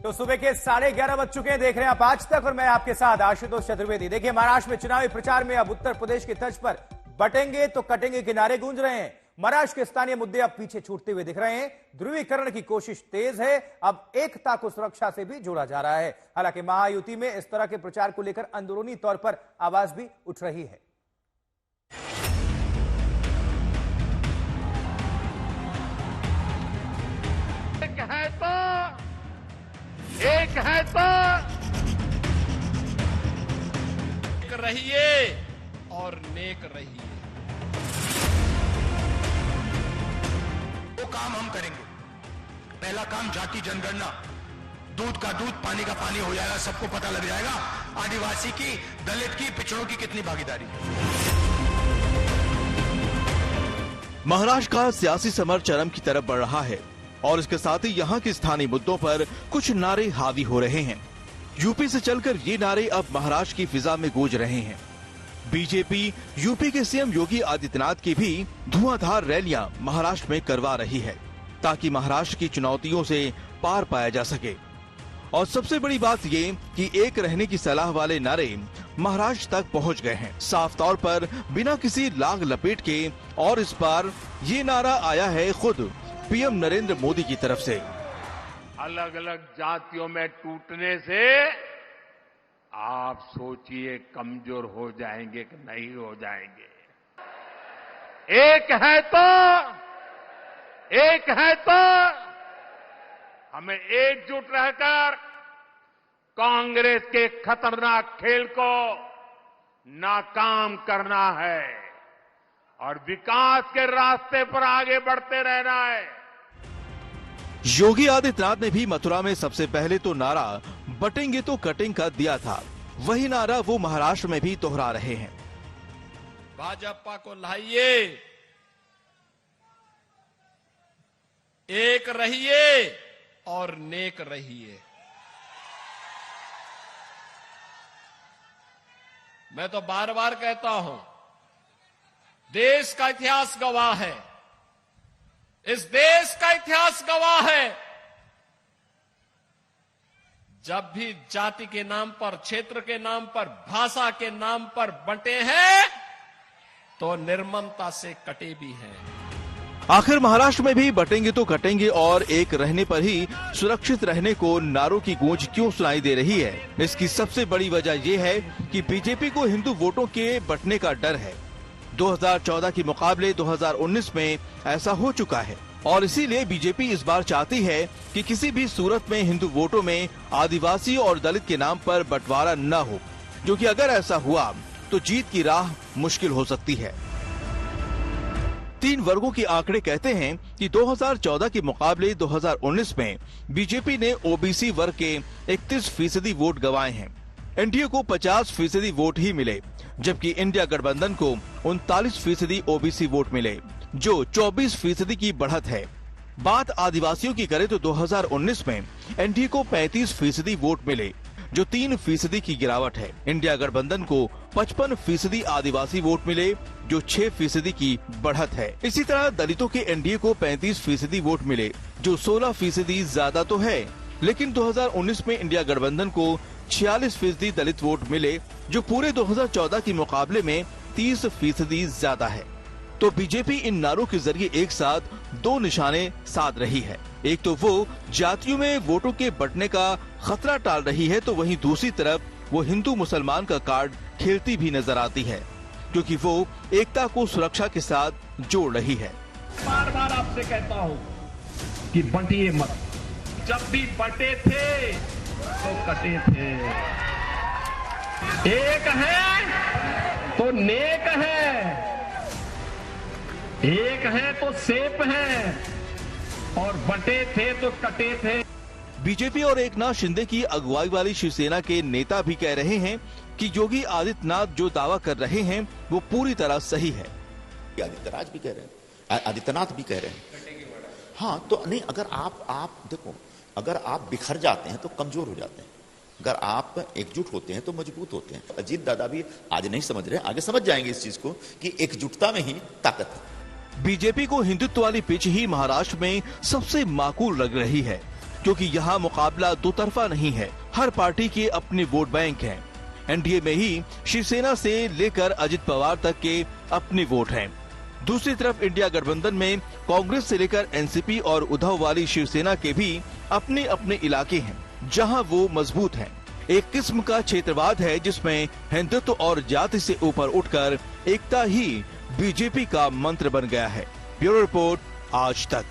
तो सुबह के 11:30 बज चुके हैं। देख रहे हैं आप आज तक और मैं आपके साथ आशुतोष चतुर्वेदी। देखिए, महाराष्ट्र में चुनावी प्रचार में अब उत्तर प्रदेश की तर्ज पर बटेंगे तो कटेंगे के नारे गूंज रहे हैं। महाराष्ट्र के स्थानीय मुद्दे अब पीछे छूटते हुए दिख रहे हैं। ध्रुवीकरण की कोशिश तेज है। अब एकता को सुरक्षा से भी जोड़ा जा रहा है। हालांकि महायुति में इस तरह के प्रचार को लेकर अंदरूनी तौर पर आवाज भी उठ रही है। एक है तो रहिए और नेक रहिए। वो काम हम करेंगे। पहला काम जाति जनगणना, दूध का दूध पानी का पानी हो जाएगा, सबको पता लग जाएगा आदिवासी की, दलित की, पिछड़ों की कितनी भागीदारी। महाराष्ट्र का सियासी समर चरम की तरफ बढ़ रहा है और इसके साथ ही यहाँ के स्थानीय मुद्दों पर कुछ नारे हावी हो रहे हैं। यूपी से चलकर ये नारे अब महाराष्ट्र की फिजा में गूंज रहे हैं। बीजेपी यूपी के सीएम योगी आदित्यनाथ की भी धुआंधार रैलियां महाराष्ट्र में करवा रही है ताकि महाराष्ट्र की चुनौतियों से पार पाया जा सके। और सबसे बड़ी बात ये कि एक रहने की सलाह वाले नारे महाराष्ट्र तक पहुंच गए हैं, साफ तौर पर बिना किसी लाग लपेट के। और इस बार ये नारा आया है खुद पीएम नरेंद्र मोदी की तरफ से। अलग अलग जातियों में टूटने से आप सोचिए कमजोर हो जाएंगे कि नहीं हो जाएंगे। एक है तो हमें एकजुट रहकर कांग्रेस के खतरनाक खेल को नाकाम करना है और विकास के रास्ते पर आगे बढ़ते रहना है। योगी आदित्यनाथ ने भी मथुरा में सबसे पहले तो नारा बटेंगे तो कटेंगे का दिया था। वही नारा वो महाराष्ट्र में भी दोहरा रहे हैं। भाजपा को लाइए, एक रहिए और नेक रहिए। मैं तो बार बार कहता हूं, देश का इतिहास गवाह है, इस देश का इतिहास गवाह है। जब भी जाति के नाम पर, क्षेत्र के नाम पर, भाषा के नाम पर बंटे हैं तो निर्ममता से कटे भी हैं। आखिर महाराष्ट्र में भी बटेंगे तो कटेंगे और एक रहने पर ही सुरक्षित रहने को नारों की गूंज क्यों सुनाई दे रही है? इसकी सबसे बड़ी वजह यह है कि बीजेपी को हिंदू वोटों के बंटने का डर है। 2014 के मुकाबले 2019 में ऐसा हो चुका है और इसीलिए बीजेपी इस बार चाहती है कि किसी भी सूरत में हिंदू वोटों में आदिवासी और दलित के नाम पर बंटवारा न हो, जो कि अगर ऐसा हुआ तो जीत की राह मुश्किल हो सकती है। 3 वर्गों के आंकड़े कहते हैं कि 2014 के मुकाबले 2019 में बीजेपी ने ओबीसी वर्ग के 31% वोट गंवाए हैं। एनडीए को 50% वोट ही मिले, जबकि इंडिया गठबंधन को 39% ओबीसी वोट मिले, जो 24% की बढ़त है। बात आदिवासियों की करें तो 2019 में एनडीए को 35% वोट मिले, जो 3% की गिरावट है। इंडिया गठबंधन को 55% आदिवासी वोट मिले, जो 6% की बढ़त है। इसी तरह दलितों के एनडीए को 35% वोट मिले, जो 16% ज्यादा तो है, लेकिन 2019 में इंडिया गठबंधन को 46% दलित वोट मिले, जो पूरे 2014 के मुकाबले में 30% ज्यादा है। तो बीजेपी इन नारों के जरिए एक साथ 2 निशाने साध रही है। एक तो वो जातियों में वोटों के बंटने का खतरा टाल रही है, तो वहीं दूसरी तरफ वो हिंदू मुसलमान का कार्ड खेलती भी नजर आती है, क्योंकि वो एकता को सुरक्षा के साथ जोड़ रही है। बार बार आपसे कहता हूं कि बंटिए मत। जब भी बटे थे तो कटे थे। एक है तो नेक है, एक है तो सेफ है और बटे थे तो कटे थे। बीजेपी और एकनाथ शिंदे की अगुवाई वाली शिवसेना के नेता भी कह रहे हैं कि योगी आदित्यनाथ जो दावा कर रहे हैं वो पूरी तरह सही है। आदित्यनाथ भी कह रहे हैं, आदित्यनाथ भी कह रहे हैं। हाँ, तो नहीं, अगर आप देखो, अगर आप बिखर जाते हैं तो कमजोर हो जाते हैं, अगर आप एकजुट होते हैं तो मजबूत होते हैं। अजीत दादा भी आज नहीं समझ रहे, आगे समझ जाएंगे इस चीज को कि एकजुटता में ही ताकत है। बीजेपी को हिंदुत्व वाली पिच ही महाराष्ट्र में सबसे माकूल लग रही है। क्योंकि यहाँ मुकाबला दो तरफा नहीं है, हर पार्टी के अपने वोट बैंक हैं। एनडीए में ही शिवसेना से लेकर अजित पवार तक के अपने वोट हैं। दूसरी तरफ इंडिया गठबंधन में कांग्रेस से लेकर एनसीपी और उद्धव वाली शिवसेना के भी अपने अपने इलाके हैं, जहां वो मजबूत हैं। एक किस्म का क्षेत्रवाद है जिसमें हिंदुत्व और जाति से ऊपर उठकर एकता ही बीजेपी का मंत्र बन गया है। ब्यूरो रिपोर्ट, आज तक।